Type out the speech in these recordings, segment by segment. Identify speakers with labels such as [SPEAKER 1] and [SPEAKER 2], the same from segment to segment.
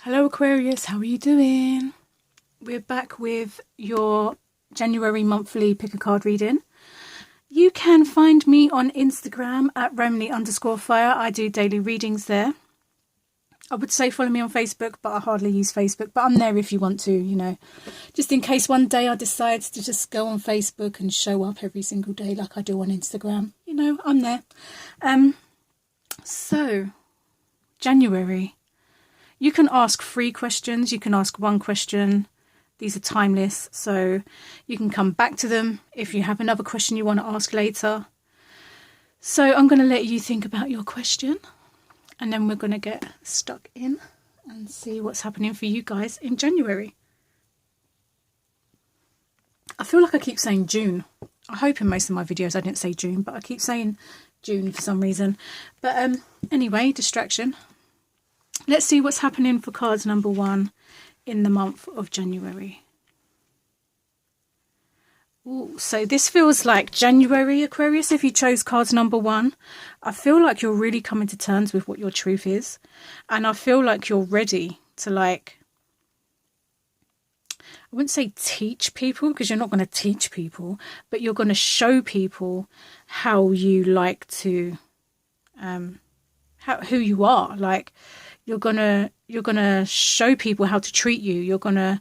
[SPEAKER 1] Hello Aquarius, how are you doing? We're back with your January monthly pick a card reading. You can find me on Instagram at Romani_fire. I do daily readings there. I would say follow me on Facebook, but I hardly use Facebook. But I'm there if you want to, you know. Just in case one day I decide to just go on Facebook and show up every single day like I do on Instagram. You know, I'm there. So, January. You can ask 3 questions. You can ask 1 question. These are timeless, so you can come back to them if you have another question you want to ask later. So I'm going to let you think about your question, and then we're going to get stuck in and see what's happening for you guys in January. I feel like I keep saying June. I hope in most of my videos I didn't say June, but I keep saying June for some reason. But anyway, distraction. Let's see what's happening for cards number 1 in the month of January. Ooh, so this feels like January, Aquarius. If you chose cards number 1, I feel like you're really coming to terms with what your truth is. And I feel like you're ready to, like, I wouldn't say teach people, because you're not going to teach people, but you're going to show people how you like to, who you are. Like, you're gonna show people how to treat you. You're gonna,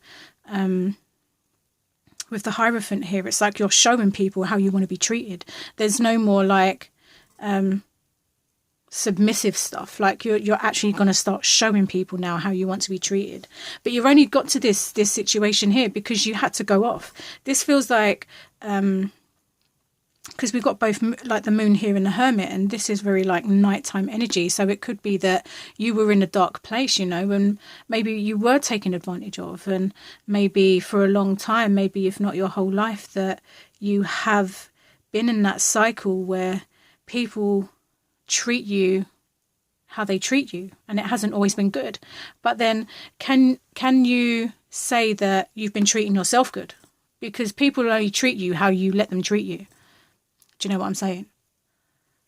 [SPEAKER 1] with the Hierophant here, it's like you're showing people how you want to be treated. There's no more like submissive stuff. Like you're actually gonna start showing people now how you want to be treated. But you've only got to this situation here because you had to go off. This feels like because we've got both like the moon here and the Hermit, and this is very like nighttime energy. So it could be that you were in a dark place, you know, and maybe you were taken advantage of, and maybe for a long time, maybe if not your whole life, that you have been in that cycle where people treat you how they treat you, and it hasn't always been good. But then can you say that you've been treating yourself good? Because people only treat you how you let them treat you. Do you know what I'm saying?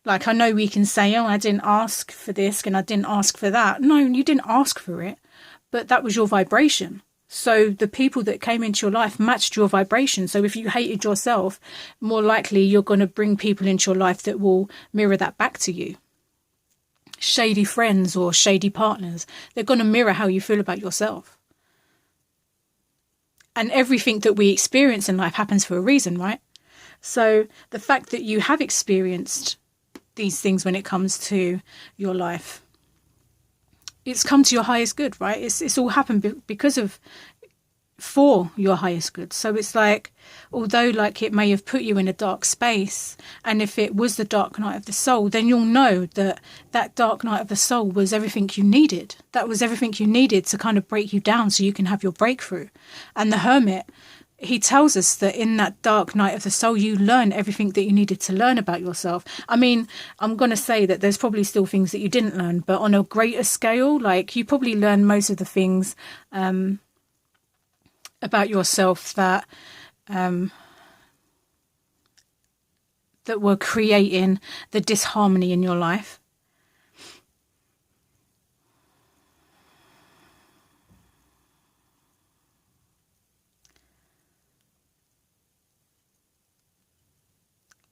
[SPEAKER 1] Like, I know we can say, oh, I didn't ask for this and I didn't ask for that. No, you didn't ask for it, but that was your vibration. So the people that came into your life matched your vibration. So if you hated yourself, more likely you're going to bring people into your life that will mirror that back to you. Shady friends or shady partners, they're going to mirror how you feel about yourself. And everything that we experience in life happens for a reason, right? So the fact that you have experienced these things when it comes to your life, it's come to your highest good, right? It's all happened for your highest good. So it's like, although like it may have put you in a dark space, and if it was the dark night of the soul, then you'll know that that dark night of the soul was everything you needed. That was everything you needed to kind of break you down so you can have your breakthrough. And the Hermit, he tells us that in that dark night of the soul, you learn everything that you needed to learn about yourself. I mean, I'm going to say that there's probably still things that you didn't learn, but on a greater scale, like you probably learned most of the things about yourself that that were creating the disharmony in your life.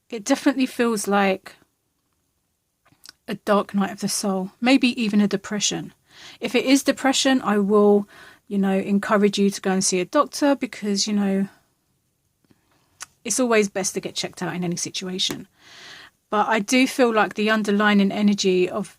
[SPEAKER 1] It definitely feels like a dark night of the soul, maybe even a depression. If it is depression, I will, you know, encourage you to go and see a doctor, because, you know, it's always best to get checked out in any situation. But I do feel like the underlying energy of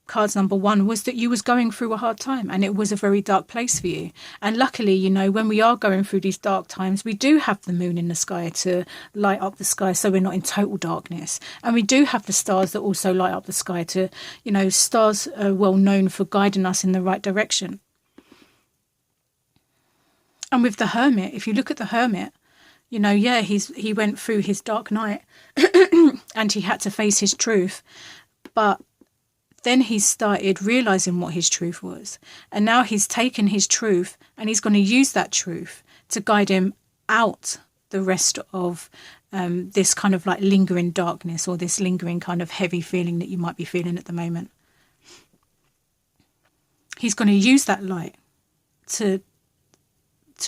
[SPEAKER 1] cards number 1 was that you was going through a hard time, and it was a very dark place for you. And luckily, you know, when we are going through these dark times, we do have the moon in the sky to light up the sky, so we're not in total darkness. And we do have the stars that also light up the sky to, you know, stars are well known for guiding us in the right direction. And with the Hermit, if you look at the Hermit, you know, yeah, he went through his dark night and he had to face his truth, but then he started realizing what his truth was. And now he's taken his truth and he's going to use that truth to guide him out the rest of this kind of like lingering darkness, or this lingering kind of heavy feeling that you might be feeling at the moment. He's going to use that light to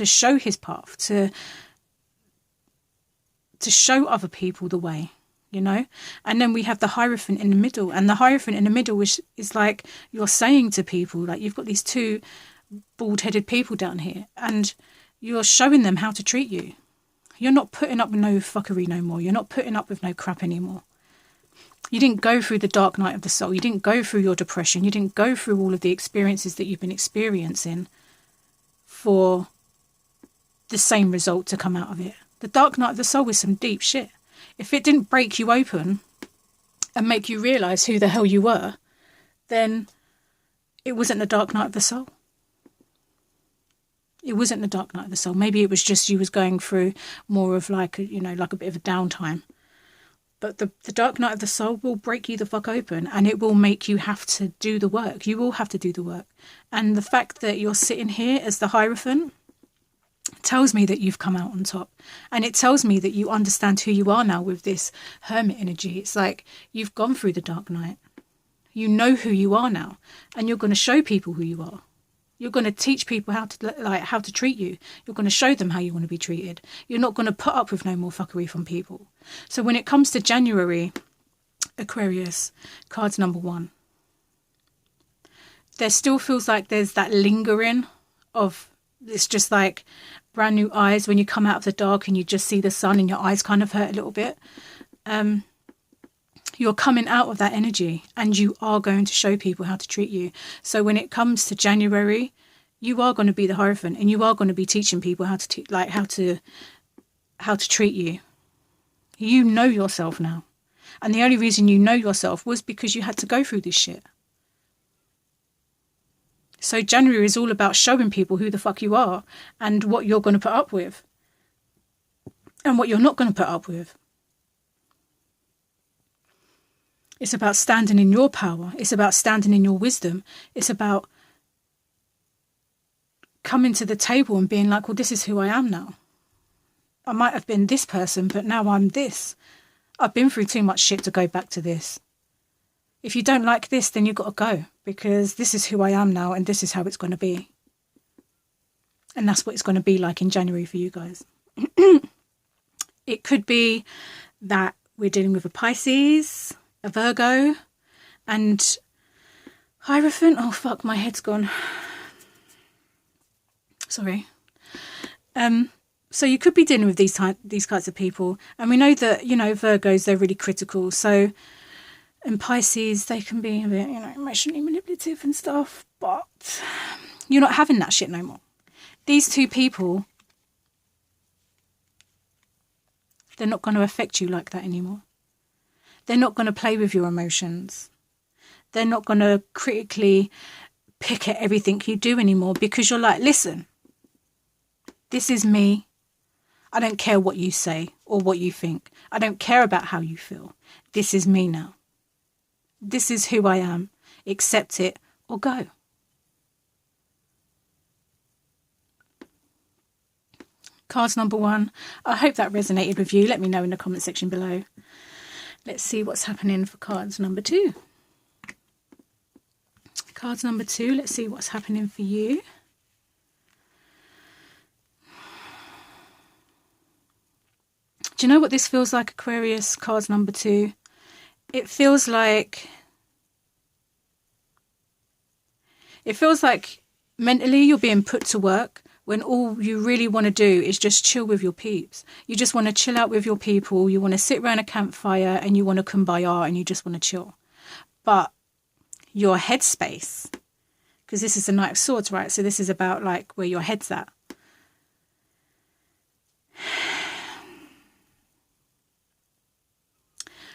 [SPEAKER 1] show his path, to show other people the way, you know. And then we have the Hierophant in the middle, and the Hierophant in the middle is like you're saying to people, like you've got these two bald-headed people down here, and you're showing them how to treat you. You're not putting up with no fuckery no more. You're not putting up with no crap anymore. You didn't go through the dark night of the soul. You didn't go through your depression. You didn't go through all of the experiences that you've been experiencing for the same result to come out of it. The dark night of the soul is some deep shit. If it didn't break you open and make you realise who the hell you were, then it wasn't the dark night of the soul. It wasn't the dark night of the soul. Maybe it was just you was going through more of like a, you know, like a bit of a downtime. But the dark night of the soul will break you the fuck open, and it will make you have to do the work. You will have to do the work. And the fact that you're sitting here as the Hierophant tells me that you've come out on top. And it tells me that you understand who you are now with this hermit energy. It's like you've gone through the dark night. You know who you are now, and you're going to show people who you are. You're going to teach people how to treat you. You're going to show them how you want to be treated. You're not going to put up with no more fuckery from people. So when it comes to January, Aquarius, cards number 1, there still feels like there's that lingering of, it's just like brand new eyes when you come out of the dark and you just see the sun and your eyes kind of hurt a little bit. You're coming out of that energy, and you are going to show people how to treat you. So when it comes to January, you are going to be the Hierophant, and you are going to be teaching people how to treat you. You know yourself now. And the only reason you know yourself was because you had to go through this shit. So January is all about showing people who the fuck you are and what you're going to put up with and what you're not going to put up with. It's about standing in your power. It's about standing in your wisdom. It's about coming to the table and being like, well, this is who I am now. I might have been this person, but now I'm this. I've been through too much shit to go back to this. If you don't like this, then you've got to go, because this is who I am now, and this is how it's going to be. And that's what it's going to be like in January for you guys. It could be that we're dealing with a Pisces, a Virgo, and Hierophant. Oh fuck, my head's gone. Sorry. So you could be dealing with these kinds of people, and we know that, you know, Virgos, they're really critical. So, and Pisces, they can be a bit, you know, emotionally manipulative and stuff. But you're not having that shit no more. These two people, they're not going to affect you like that anymore. They're not going to play with your emotions. They're not going to critically pick at everything you do anymore, because you're like, listen, this is me. I don't care what you say or what you think. I don't care about how you feel. This is me now. This is who I am. Accept it or go. Cards number 1. I hope that resonated with you. Let me know in the comment section below. Let's see what's happening for cards number 2. Cards number 2, let's see what's happening for you. Do you know what this feels like, Aquarius? Cards number 2. It feels like mentally you're being put to work, when all you really want to do is just chill with your peeps. You just want to chill out with your people. You want to sit around a campfire and you want to kumbaya and you just want to chill. But your headspace, because this is the Knight of Swords, right? So this is about like where your head's at.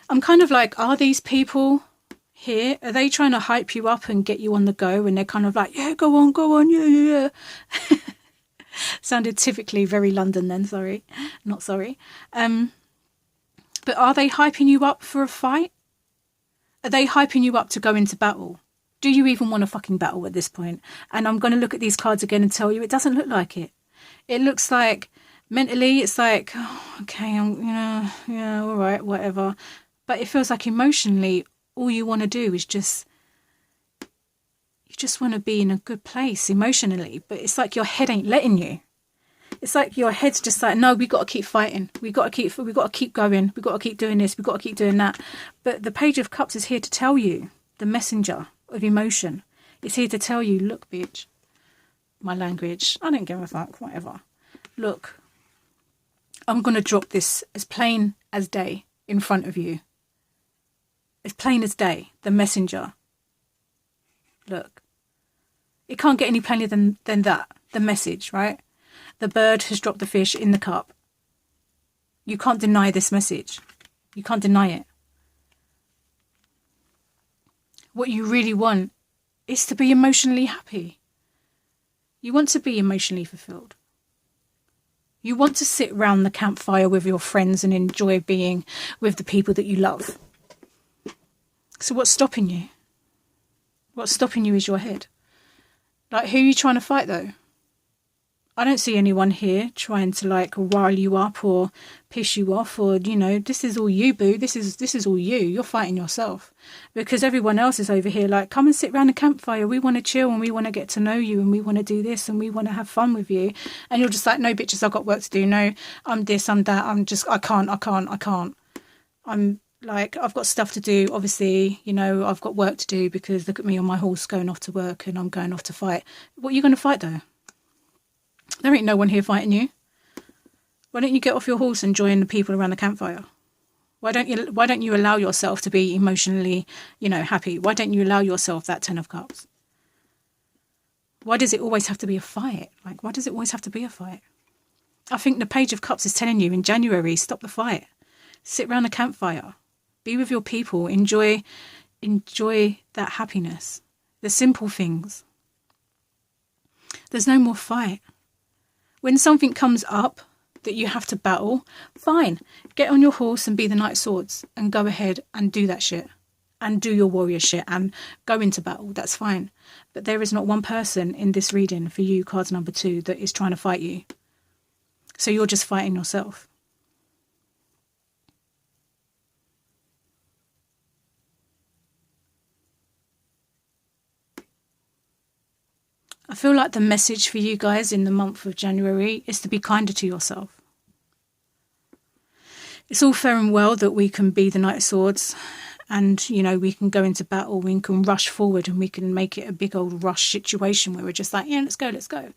[SPEAKER 1] I'm kind of like, are these people here, are they trying to hype you up and get you on the go? And they're kind of like, yeah, go on, yeah. Sounded typically very London then, sorry. Not sorry. But are they hyping you up for a fight? Are they hyping you up to go into battle? Do you even want a fucking battle at this point? And I'm going to look at these cards again and tell you it doesn't look like it. It looks like mentally it's like, oh, okay, yeah, all right, whatever. But it feels like emotionally all you want to do is just You just want to be in a good place emotionally, but it's like your head ain't letting you. It's like your head's just like, no, we got to keep fighting. We got to keep going. We got to keep doing this. We got to keep doing that. But the Page of Cups is here to tell you, the messenger of emotion. It's here to tell you, look, bitch, my language, I don't give a fuck, whatever. Look, I'm going to drop this as plain as day in front of you. As plain as day, the messenger. Look, it can't get any plainer than that, the message, right? The bird has dropped the fish in the cup. You can't deny this message. You can't deny it. What you really want is to be emotionally happy. You want to be emotionally fulfilled. You want to sit round the campfire with your friends and enjoy being with the people that you love. So what's stopping you? What's stopping you is your head. Like, who are you trying to fight, though? I don't see anyone here trying to, like, rile you up or piss you off or, you know, this is all you, boo. This is all you. You're fighting yourself. Because everyone else is over here like, come and sit round a campfire. We want to chill and we want to get to know you and we want to do this and we want to have fun with you. And you're just like, no, bitches, I've got work to do. No, I'm this, I'm that. I can't. I'm like, I've got stuff to do. Obviously, you know, I've got work to do because look at me on my horse going off to work and I'm going off to fight. What are you going to fight, though? There ain't no one here fighting you. Why don't you get off your horse and join the people around the campfire? Why don't you allow yourself to be emotionally, you know, happy? Why don't you allow yourself that 10 of Cups? Why does it always have to be a fight? Like, why does it always have to be a fight? I think the Page of Cups is telling you in January, stop the fight. Sit around the campfire. Be with your people. Enjoy that happiness. The simple things. There's no more fight. When something comes up that you have to battle, fine. Get on your horse and be the Knight of Swords and go ahead and do that shit. And do your warrior shit and go into battle. That's fine. But there is not one person in this reading for you, cards number 2, that is trying to fight you. So you're just fighting yourself. I feel like the message for you guys in the month of January is to be kinder to yourself. It's all fair and well that we can be the Knight of Swords and, you know, we can go into battle, we can rush forward and we can make it a big old rush situation where we're just like, yeah, let's go.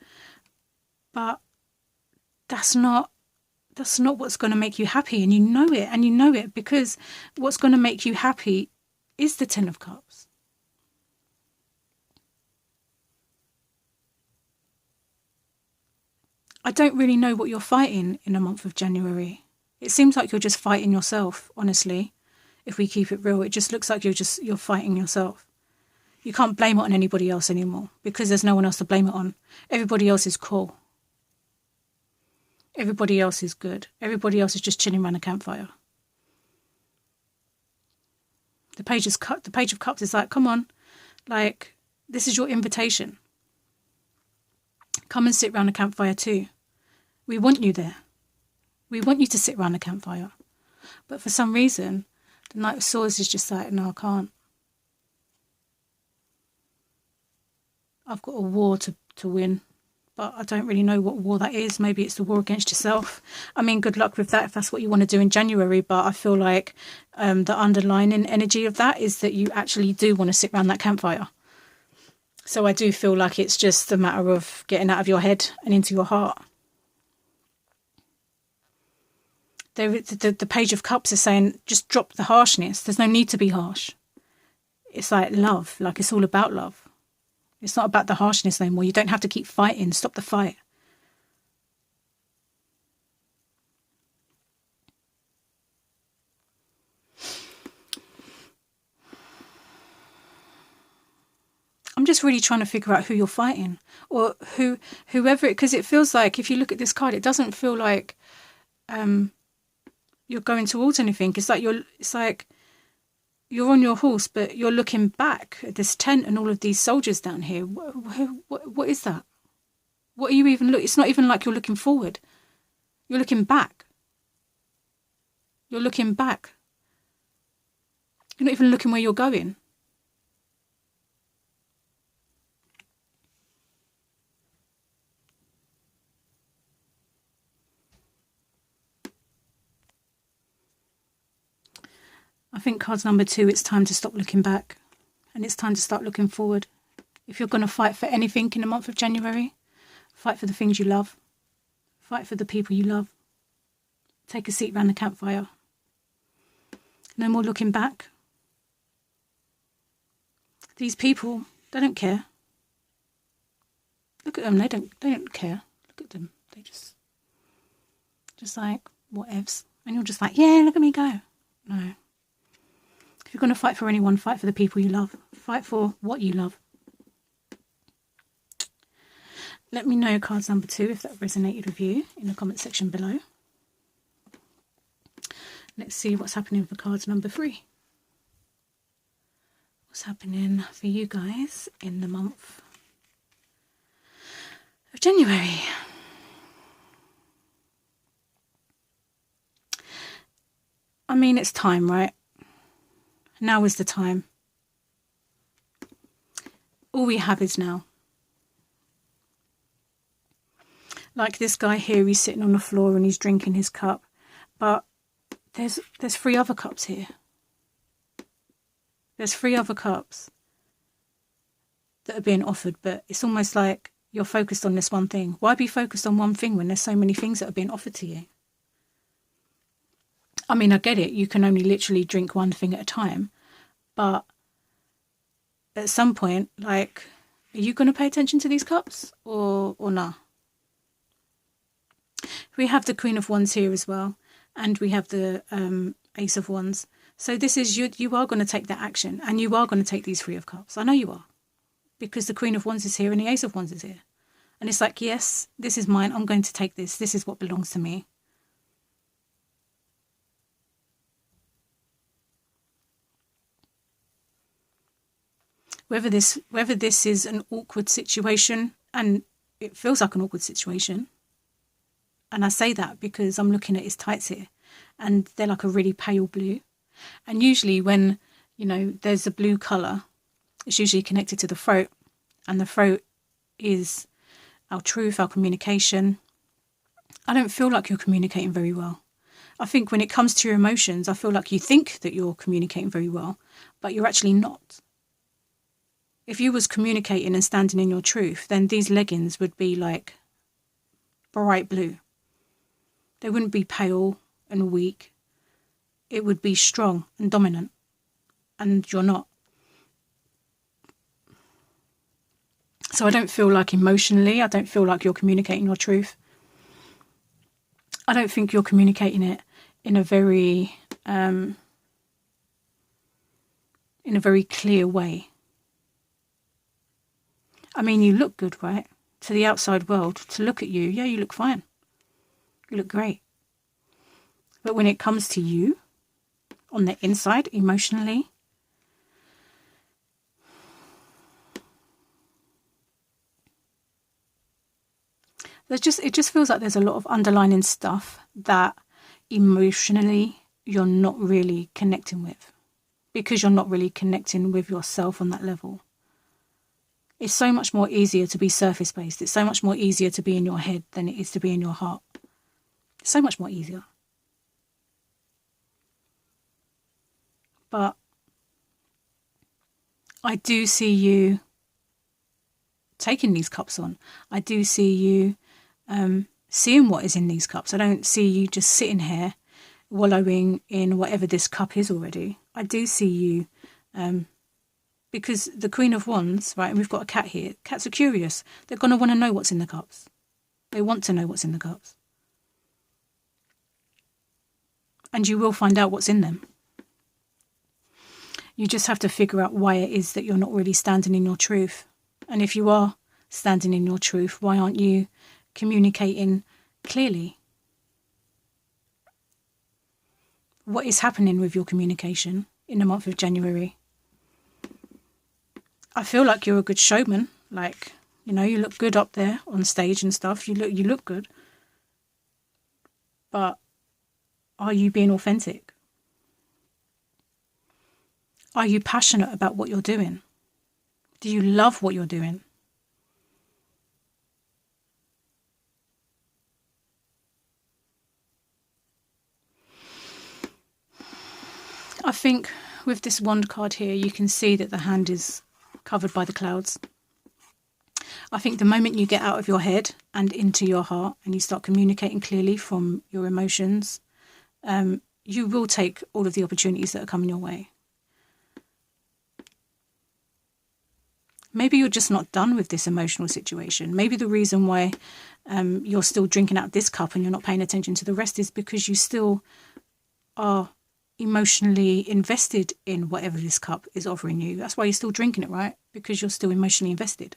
[SPEAKER 1] But that's not what's going to make you happy, and you know it because what's going to make you happy is the 10 of Cups. I don't really know what you're fighting in the month of January. It seems like you're just fighting yourself, honestly. If we keep it real, it just looks like you're fighting yourself. You can't blame it on anybody else anymore because there's no one else to blame it on. Everybody else is cool. Everybody else is good. Everybody else is just chilling around a campfire. The Page of Cups is like, come on, like, this is your invitation. Come and sit around a campfire too. We want you there. We want you to sit around a campfire. But for some reason, the Knight of Swords is just like, no, I can't. I've got a war to win, but I don't really know what war that is. Maybe it's the war against yourself. I mean, good luck with that if that's what you want to do in January, but I feel like the underlying energy of that is that you actually do want to sit around that campfire. So I do feel like it's just a matter of getting out of your head and into your heart. The Page of Cups is saying, just drop the harshness. There's no need to be harsh. It's like love, like it's all about love. It's not about the harshness anymore. You don't have to keep fighting. Stop the fight. I'm just really trying to figure out who you're fighting or whoever, because it feels like if you look at this card, it doesn't feel like you're going towards anything. It's like you're on your horse, but you're looking back at this tent and all of these soldiers down here. What is that? What are you even looking? It's not even like you're looking forward. You're looking back. You're looking back. You're not even looking where you're going. I think cards number 2, it's time to stop looking back and it's time to start looking forward. If you're going to fight for anything in the month of January, fight for the things you love. Fight for the people you love. Take a seat round the campfire. No more looking back. These people, they don't care. Look at them, they don't care. Look at them. They just like, whatevs. And you're just like, yeah, look at me go. No. If you're going to fight for anyone, fight for the people you love. Fight for what you love. Let me know cards number 2 if that resonated with you in the comment section below. Let's see what's happening for cards number 3. What's happening for you guys in the month of January? I mean, it's time, right? Now is the time. All we have is now. Like this guy here, he's sitting on the floor and he's drinking his cup. But there's 3 other cups here. There's 3 other cups that are being offered, but it's almost like you're focused on this one thing. Why be focused on one thing when there's so many things that are being offered to you? I mean, I get it. You can only literally drink one thing at a time. But at some point, like, are you going to pay attention to these cups or nah? We have the Queen of Wands here as well. And we have the Ace of Wands. So this is, you are going to take that action. And you are going to take these 3 of Cups. I know you are. Because the Queen of Wands is here and the Ace of Wands is here. And it's like, yes, this is mine. I'm going to take this. This is what belongs to me. Whether this is an awkward situation, and it feels like an awkward situation. And I say that because I'm looking at his tights here. And they're like a really pale blue. And usually when, you know, there's a blue colour, it's usually connected to the throat. And the throat is our truth, our communication. I don't feel like you're communicating very well. I think when it comes to your emotions, I feel like you think that you're communicating very well, but you're actually not. If you was communicating and standing in your truth, then these leggings would be like bright blue. They wouldn't be pale and weak. It would be strong and dominant. And you're not. So I don't feel like emotionally, I don't feel like you're communicating your truth. I don't think you're communicating it in a very clear way. I mean, you look good, right? To the outside world, to look at you, yeah, you look fine. You look great. But when it comes to you, on the inside, emotionally, it just feels like there's a lot of underlying stuff that emotionally you're not really connecting with, because you're not really connecting with yourself on that level. It's so much more easier to be surface based. It's so much more easier to be in your head than it is to be in your heart. It's so much more easier. But I do see you taking these cups on. I do see you seeing what is in these cups. I don't see you just sitting here wallowing in whatever this cup is already. I do see you, because the Queen of Wands, right, and we've got a cat here. Cats are curious. They're going to want to know what's in the cups. They want to know what's in the cups. And you will find out what's in them. You just have to figure out why it is that you're not really standing in your truth. And if you are standing in your truth, why aren't you communicating clearly? What is happening with your communication in the month of January? I feel like you're a good showman. Like, you know, you look good up there on stage and stuff. You look good. But are you being authentic? Are you passionate about what you're doing? Do you love what you're doing? I think with this wand card here, you can see that the hand is covered by the clouds. I think the moment you get out of your head and into your heart and you start communicating clearly from your emotions, you will take all of the opportunities that are coming your way. Maybe you're just not done with this emotional situation. Maybe the reason why you're still drinking out this cup and you're not paying attention to the rest is because you still are emotionally invested in whatever this cup is offering you. That's why you're still drinking it, right? Because you're still emotionally invested.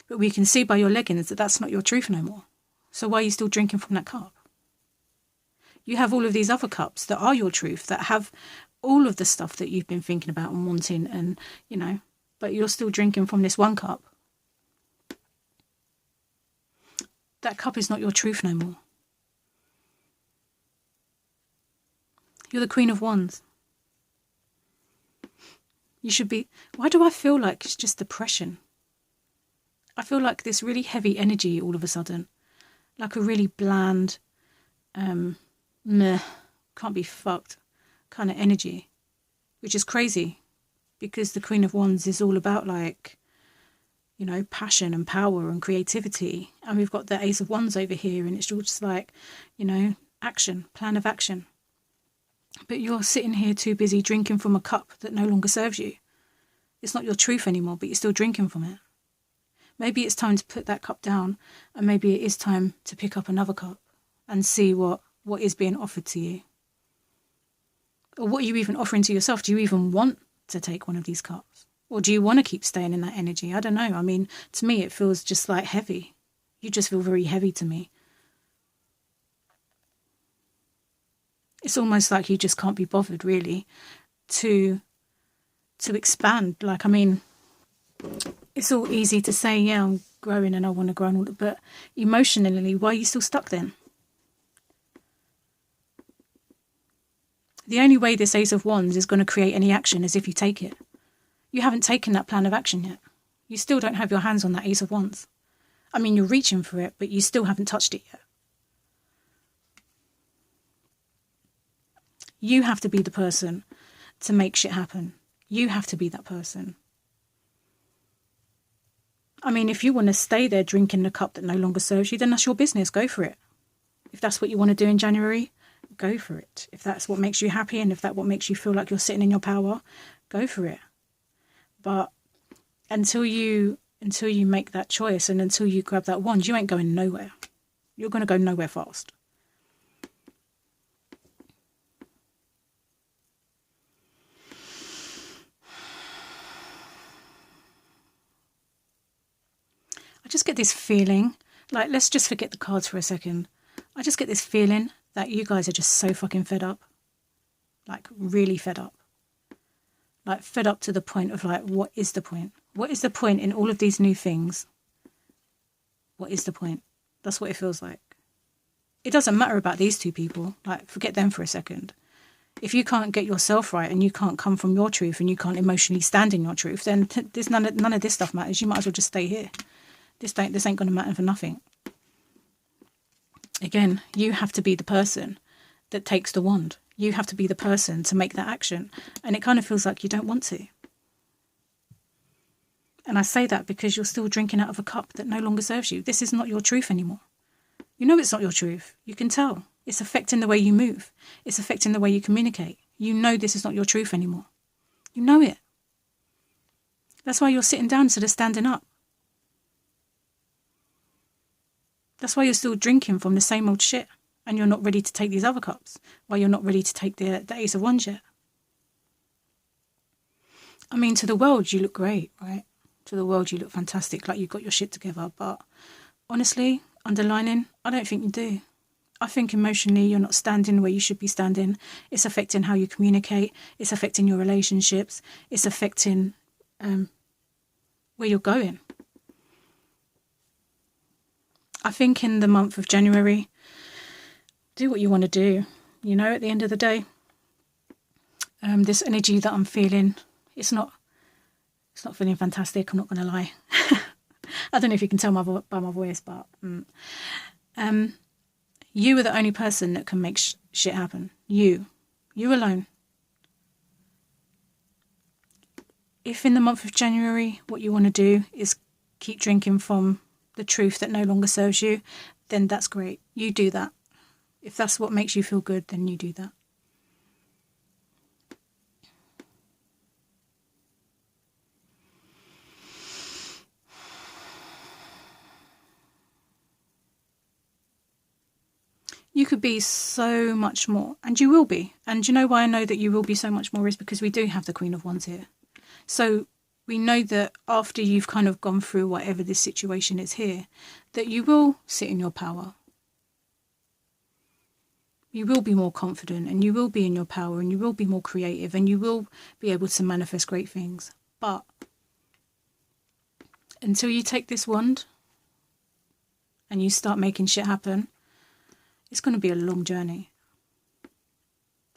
[SPEAKER 1] But we can see by your leggings that that's not your truth no more. So why are you still drinking from that cup? You have all of these other cups that are your truth, that have all of the stuff that you've been thinking about and wanting, and, you know, but you're still drinking from this one cup. That cup is not your truth no more. You're the Queen of Wands. You should be... Why do I feel like it's just depression? I feel like this really heavy energy all of a sudden. Like a really bland, meh, can't be fucked kind of energy. Which is crazy. Because the Queen of Wands is all about, like, you know, passion and power and creativity. And we've got the Ace of Wands over here, and it's all just like, you know, action, plan of action. But you're sitting here too busy drinking from a cup that no longer serves you. It's not your truth anymore, but you're still drinking from it. Maybe it's time to put that cup down, and maybe it is time to pick up another cup and see what is being offered to you. Or what are you even offering to yourself? Do you even want to take one of these cups? Or do you want to keep staying in that energy? I don't know. I mean, to me, it feels just like heavy. You just feel very heavy to me. It's almost like you just can't be bothered, really, to expand. Like, I mean, it's all easy to say, yeah, I'm growing and I want to grow and all that, but emotionally, why are you still stuck then? The only way this Ace of Wands is going to create any action is if you take it. You haven't taken that plan of action yet. You still don't have your hands on that Ace of Wands. I mean, you're reaching for it, but you still haven't touched it yet. You have to be the person to make shit happen. You have to be that person. I mean, if you want to stay there drinking the cup that no longer serves you, then that's your business. Go for it. If that's what you want to do in January, go for it. If that's what makes you happy and if that's what makes you feel like you're sitting in your power, go for it. But until you make that choice and until you grab that wand, you ain't going nowhere. You're going to go nowhere fast. I just get this feeling, like, let's just forget the cards for a second. I just get this feeling that you guys are just so fucking fed up. Like, really fed up. Like, fed up to the point of, like, what is the point? What is the point in all of these new things? What is the point? That's what it feels like. It doesn't matter about these two people. Like, forget them for a second. If you can't get yourself right and you can't come from your truth and you can't emotionally stand in your truth, then none of this stuff matters. You might as well just stay here. This ain't going to matter for nothing. Again, you have to be the person that takes the wand. You have to be the person to make that action. And it kind of feels like you don't want to. And I say that because you're still drinking out of a cup that no longer serves you. This is not your truth anymore. You know it's not your truth. You can tell. It's affecting the way you move. It's affecting the way you communicate. You know this is not your truth anymore. You know it. That's why you're sitting down instead of standing up. That's why you're still drinking from the same old shit and you're not ready to take these other cups, why you're not ready to take the Ace of Wands yet. I mean, to the world, you look great, right? To the world, you look fantastic, like you've got your shit together. But honestly, underlining, I don't think you do. I think emotionally, you're not standing where you should be standing. It's affecting how you communicate. It's affecting your relationships. It's affecting where you're going. I think in the month of January, do what you want to do. You know, at the end of the day, this energy that I'm feeling, it's not feeling fantastic. I'm not going to lie. I don't know if you can tell by my voice, but you are the only person that can make shit happen. You. You alone. If in the month of January what you want to do is keep drinking from the truth that no longer serves you, then that's great. You do that. If that's what makes you feel good, then you do that. You could be so much more, and you will be. And you know why I know that you will be so much more is because we do have the Queen of Wands here. So we know that after you've kind of gone through whatever this situation is here, that you will sit in your power. You will be more confident, and you will be in your power, and you will be more creative, and you will be able to manifest great things. But until you take this wand and you start making shit happen, it's going to be a long journey.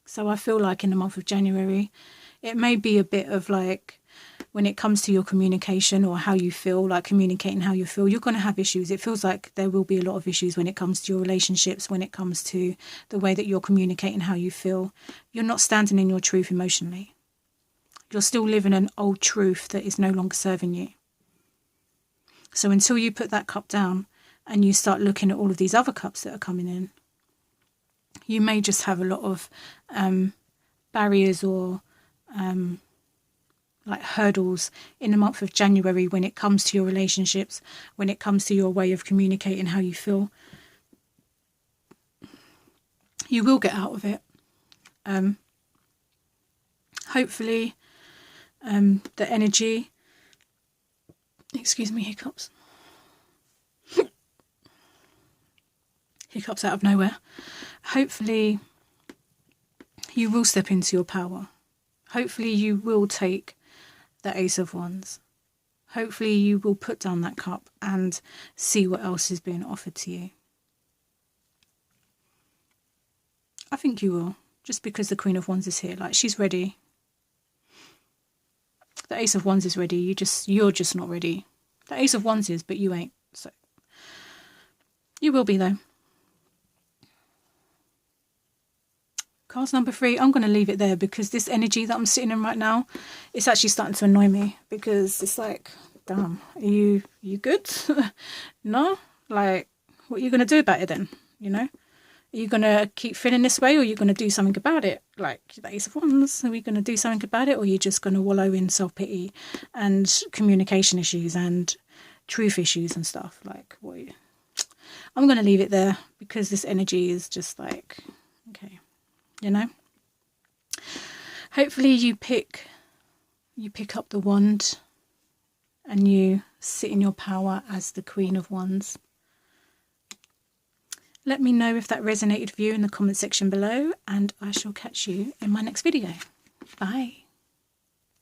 [SPEAKER 1] So I feel like in the month of January, it may be a bit of like, when it comes to your communication or how you feel, like communicating how you feel, you're going to have issues. It feels like there will be a lot of issues when it comes to your relationships, when it comes to the way that you're communicating how you feel. You're not standing in your truth emotionally. You're still living an old truth that is no longer serving you. So until you put that cup down and you start looking at all of these other cups that are coming in, you may just have a lot of barriers or like hurdles in the month of January when it comes to your relationships, when it comes to your way of communicating how you feel. You will get out of it. Hopefully the energy, excuse me, hiccups out of nowhere. Hopefully you will step into your power. Hopefully you will take the Ace of Wands. Hopefully you will put down that cup and see what else is being offered to you. I think you will, just because the Queen of Wands is here. Like, she's ready. The Ace of Wands is ready. You're just not ready. The Ace of Wands is, but you ain't. So you will be though. Cards number 3, I'm going to leave it there because this energy that I'm sitting in right now, it's actually starting to annoy me because it's like, damn, are you good? No? Like, what are you going to do about it then? You know? Are you going to keep feeling this way, or are you going to do something about it? Like the Ace of Wands, are we going to do something about it, or are you just going to wallow in self-pity and communication issues and truth issues and stuff? Like, what? I'm going to leave it there because this energy is just like, okay. You know, hopefully you pick up the wand and you sit in your power as the Queen of Wands. Let me know if that resonated with you in the comment section below, and I shall catch you in my next video. Bye.